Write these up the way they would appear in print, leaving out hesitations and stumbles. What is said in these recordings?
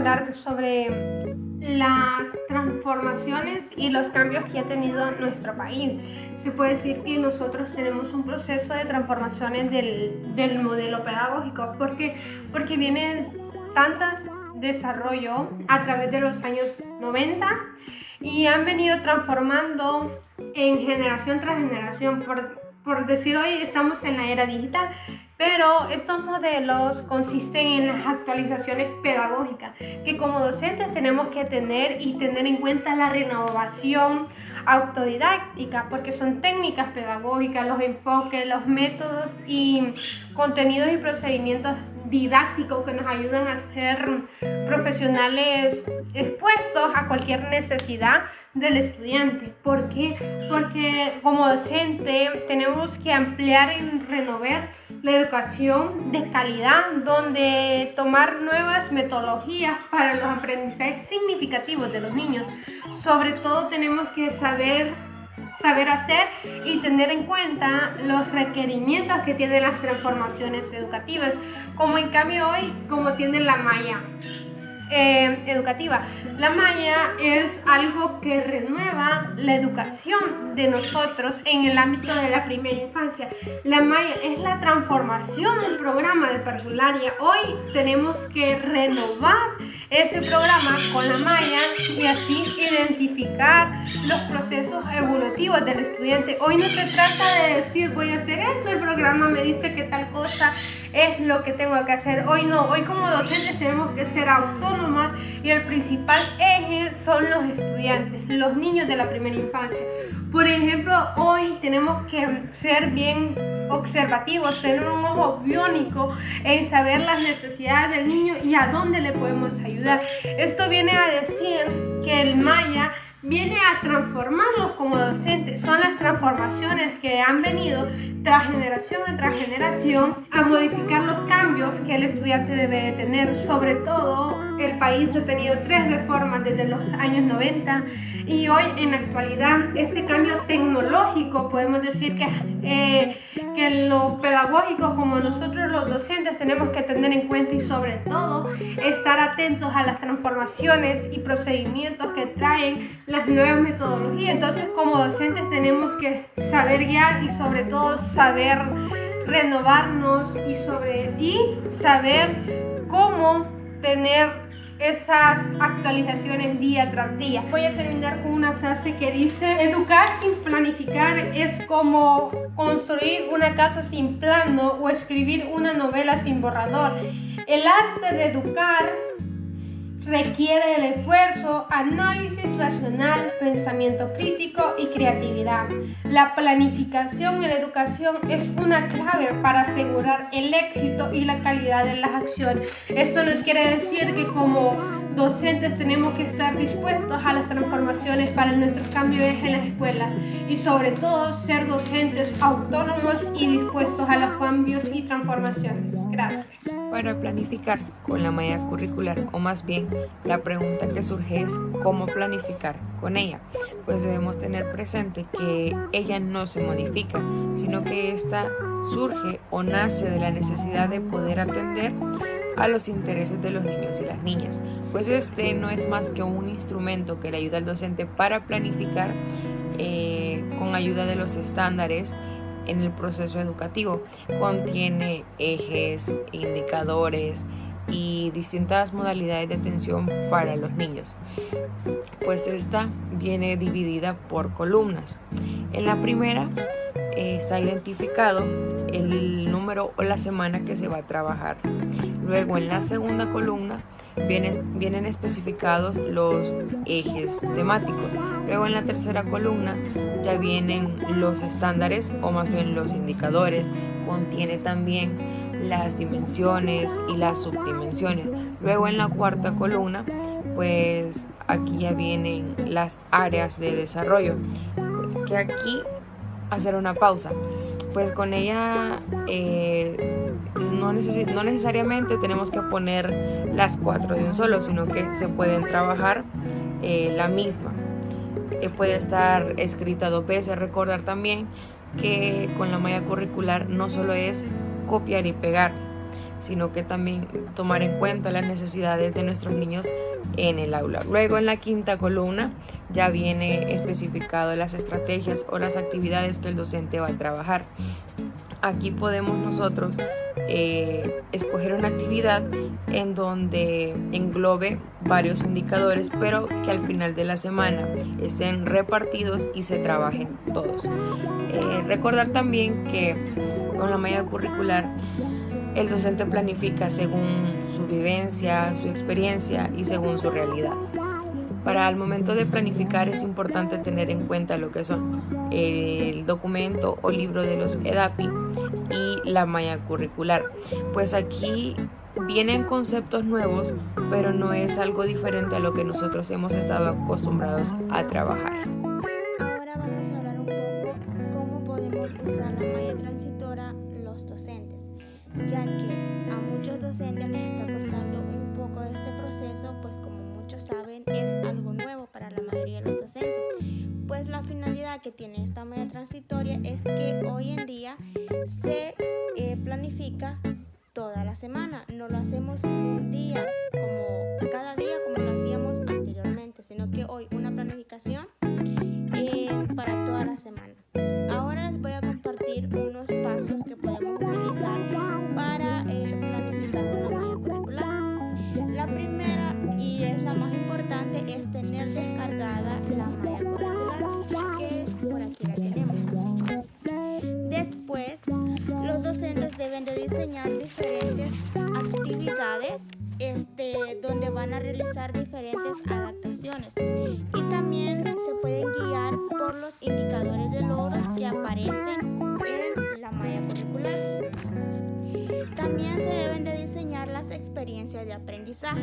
hablar sobre las transformaciones y los cambios que ha tenido nuestro país. Se puede decir que nosotros tenemos un proceso de transformaciones del modelo pedagógico, porque viene tanto desarrollo a través de los años 90 y han venido transformando en generación tras generación. Por decir, hoy estamos en la era digital, pero estos modelos consisten en las actualizaciones pedagógicas que como docentes tenemos que tener en cuenta la renovación autodidáctica, porque son técnicas pedagógicas, los enfoques, los métodos y contenidos y procedimientos didácticos que nos ayudan a ser profesionales expuestos a cualquier necesidad del estudiante. ¿Por qué? Porque como docente tenemos que ampliar y renovar la educación de calidad, donde tomar nuevas metodologías para los aprendizajes significativos de los niños. Sobre todo tenemos que saber hacer y tener en cuenta los requerimientos que tienen las transformaciones educativas, como en cambio hoy, como tiene la malla educativa. La malla es algo que renueva la educación de nosotros en el ámbito de la primera infancia. La malla es la transformación del programa de parvularia. Hoy tenemos que renovar ese programa con la malla y así identificar los procesos evolutivos del estudiante. Hoy no se trata de decir voy a hacer esto, el programa me dice que tal cosa es lo que tengo que hacer. Hoy no, hoy como docentes tenemos que ser autónomas y el principal eje son los estudiantes, los niños de la primera infancia. Por ejemplo, hoy tenemos que ser bien observativos, tener un ojo biónico en saber las necesidades del niño y a dónde le podemos ayudar. Esto viene a decir que el malla viene a transformarlos como docentes. Son las transformaciones que han venido tras generación a modificar los cambios que el estudiante debe de tener. Sobre todo, el país ha tenido 3 reformas desde los años 90 y hoy en la actualidad este cambio tecnológico, podemos decir que lo pedagógico como nosotros los docentes tenemos que tener en cuenta y sobre todo estar atentos a las transformaciones y procedimientos que traen las nuevas metodologías. Entonces como docentes tenemos que saber guiar y sobre todo saber renovarnos y saber cómo tener esas actualizaciones día tras día. Voy a terminar con una frase que dice: educar sin planificar es como construir una casa sin plano o escribir una novela sin borrador. El arte de educar requiere el esfuerzo, análisis racional, pensamiento crítico y creatividad. La planificación en la educación es una clave para asegurar el éxito y la calidad de las acciones. Esto nos quiere decir que como docentes tenemos que estar dispuestos a las transformaciones para nuestros cambios en las escuelas y sobre todo ser docentes autónomos y dispuestos a los cambios y transformaciones. Gracias. Para planificar con la malla curricular, o más bien la pregunta que surge es ¿cómo planificar con ella? Pues debemos tener presente que ella no se modifica, sino que esta surge o nace de la necesidad de poder atender a los intereses de los niños y las niñas. Pues este no es más que un instrumento que le ayuda al docente para planificar con ayuda de los estándares en el proceso educativo. Contiene ejes, indicadores y distintas modalidades de atención para los niños. Pues esta viene dividida por columnas. En la primera está identificado el número o la semana que se va a trabajar. Luego en la segunda columna vienen especificados los ejes temáticos. Luego en la tercera columna ya vienen los estándares o más bien los indicadores. Contiene también las dimensiones y las subdimensiones. Luego en la cuarta columna pues aquí ya vienen las áreas de desarrollo, que aquí hacer una pausa. Pues con ella no necesariamente tenemos que poner las 4 de un solo, sino que se pueden trabajar la misma. Puede estar escrita 2 veces. Recordar también que con la malla curricular no solo es copiar y pegar, sino que también tomar en cuenta las necesidades de nuestros niños en el aula. Luego, en la quinta columna ya viene especificado las estrategias o las actividades que el docente va a trabajar. Aquí podemos nosotros escoger una actividad en donde englobe varios indicadores, pero que al final de la semana estén repartidos y se trabajen todos. Recordar también que con la malla curricular el docente planifica según su vivencia, su experiencia y según su realidad. Para el momento de planificar es importante tener en cuenta lo que son el documento o libro de los EDAPI y la malla curricular. Pues aquí vienen conceptos nuevos, pero no es algo diferente a lo que nosotros hemos estado acostumbrados a trabajar. Ahora vamos a hablar un poco cómo podemos usar la malla transitora los docentes, ya que a muchos docentes les está costando un poco este proceso, pues como muchos saben es algo nuevo para la mayoría de los docentes. Pues la finalidad que tiene esta malla transitoria es que hoy en día se planifica toda la semana, no lo hacemos un día como cada día como lo hacíamos anteriormente, sino que hoy una planificación para toda la semana. Ahora les voy a compartir unos pasos que podemos utilizar para planificar con la malla curricular. La primera y es la más importante es tener descargada la malla curricular, que por aquí la tenemos. Después, los docentes deben de diseñar diferentes actividades donde van a realizar diferentes adaptaciones y también se pueden guiar por los indicadores de logros que aparecen en la malla curricular. También se deben de diseñar las experiencias de aprendizaje,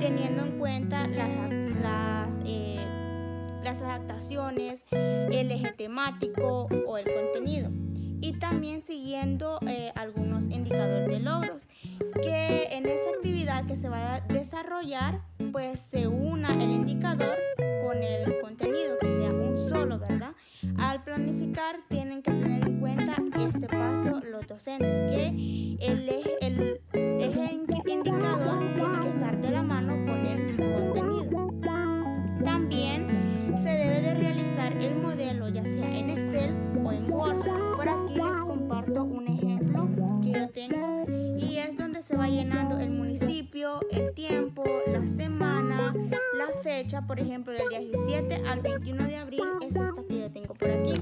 teniendo en cuenta las adaptaciones, el eje temático o el contenido, y también siguiendo algunos indicadores de logros, que en esa actividad que se va a desarrollar pues se una el indicador con el contenido, que sea un solo, ¿verdad? Al planificar tienen que tener en cuenta este paso los docentes, que el eje indicador tiene que estar de la mano con el contenido. También se debe de realizar el modelo ya sea en Excel o en Word. Por aquí les comparto un ejemplo que yo tengo y es donde se va llenando el municipio, el tiempo, la semana, la fecha. Por ejemplo, del 17 al 21 de abril es esta que yo tengo por aquí.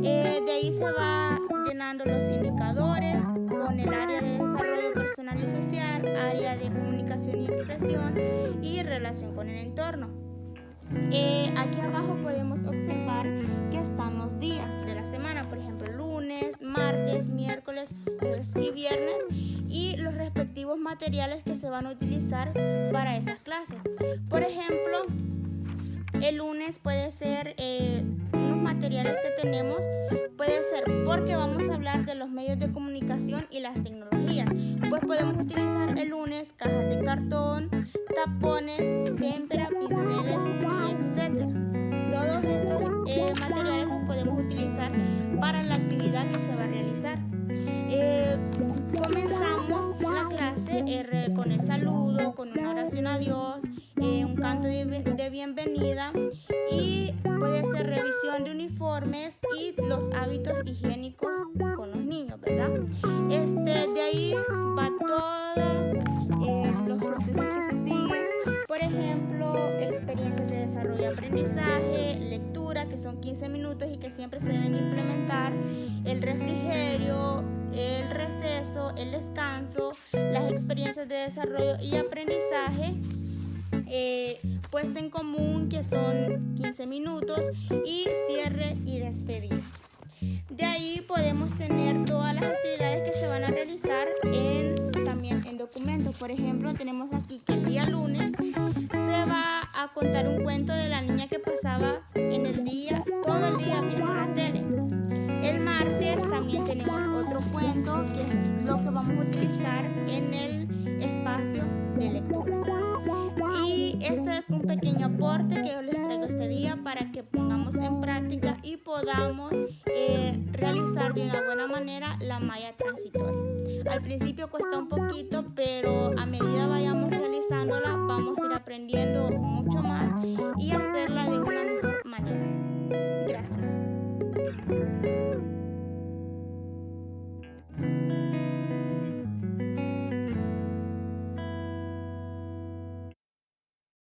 De ahí se va llenando los indicadores con el área de desarrollo personal y social, área de comunicación y expresión y relación con el entorno. Aquí abajo podemos observar que están los días de la semana, por ejemplo lunes, martes, miércoles, jueves y viernes, y los respectivos materiales que se van a utilizar para esas clases. Por ejemplo, el lunes puede ser unos materiales que tenemos, puede ser porque vamos a hablar de los medios de comunicación y las tecnologías, pues podemos utilizar el lunes cajas de cartón, tapones, témpera, pinceles y etc. Todos estos materiales los podemos utilizar para la actividad que se va a realizar. Comenzamos la clase con el saludo, con una oración a Dios, un canto de bienvenida y puede ser revisión de uniformes y los hábitos higiénicos con los niños, ¿verdad? De ahí va todos los procesos que se siguen. Por ejemplo, experiencias de desarrollo y aprendizaje, lectura, que son 15 minutos y que siempre se deben implementar, el refrigerio, el receso, el descanso, las experiencias de desarrollo y aprendizaje, puesta en común, que son 15 minutos, y cierre y despedida. De ahí podemos tener todas las actividades que se van a realizar también en documentos. Por ejemplo, tenemos aquí que el día lunes se va a contar un cuento de la niña que pasaba en el día, todo el día viendo la tele. El martes también tenemos otro cuento, que es lo que vamos a utilizar en el espacio de lectura. Y este es un pequeño aporte que yo les traigo este día para para que pongamos en práctica y podamos realizar de una buena manera la malla transitoria. Al principio cuesta un poquito, pero a medida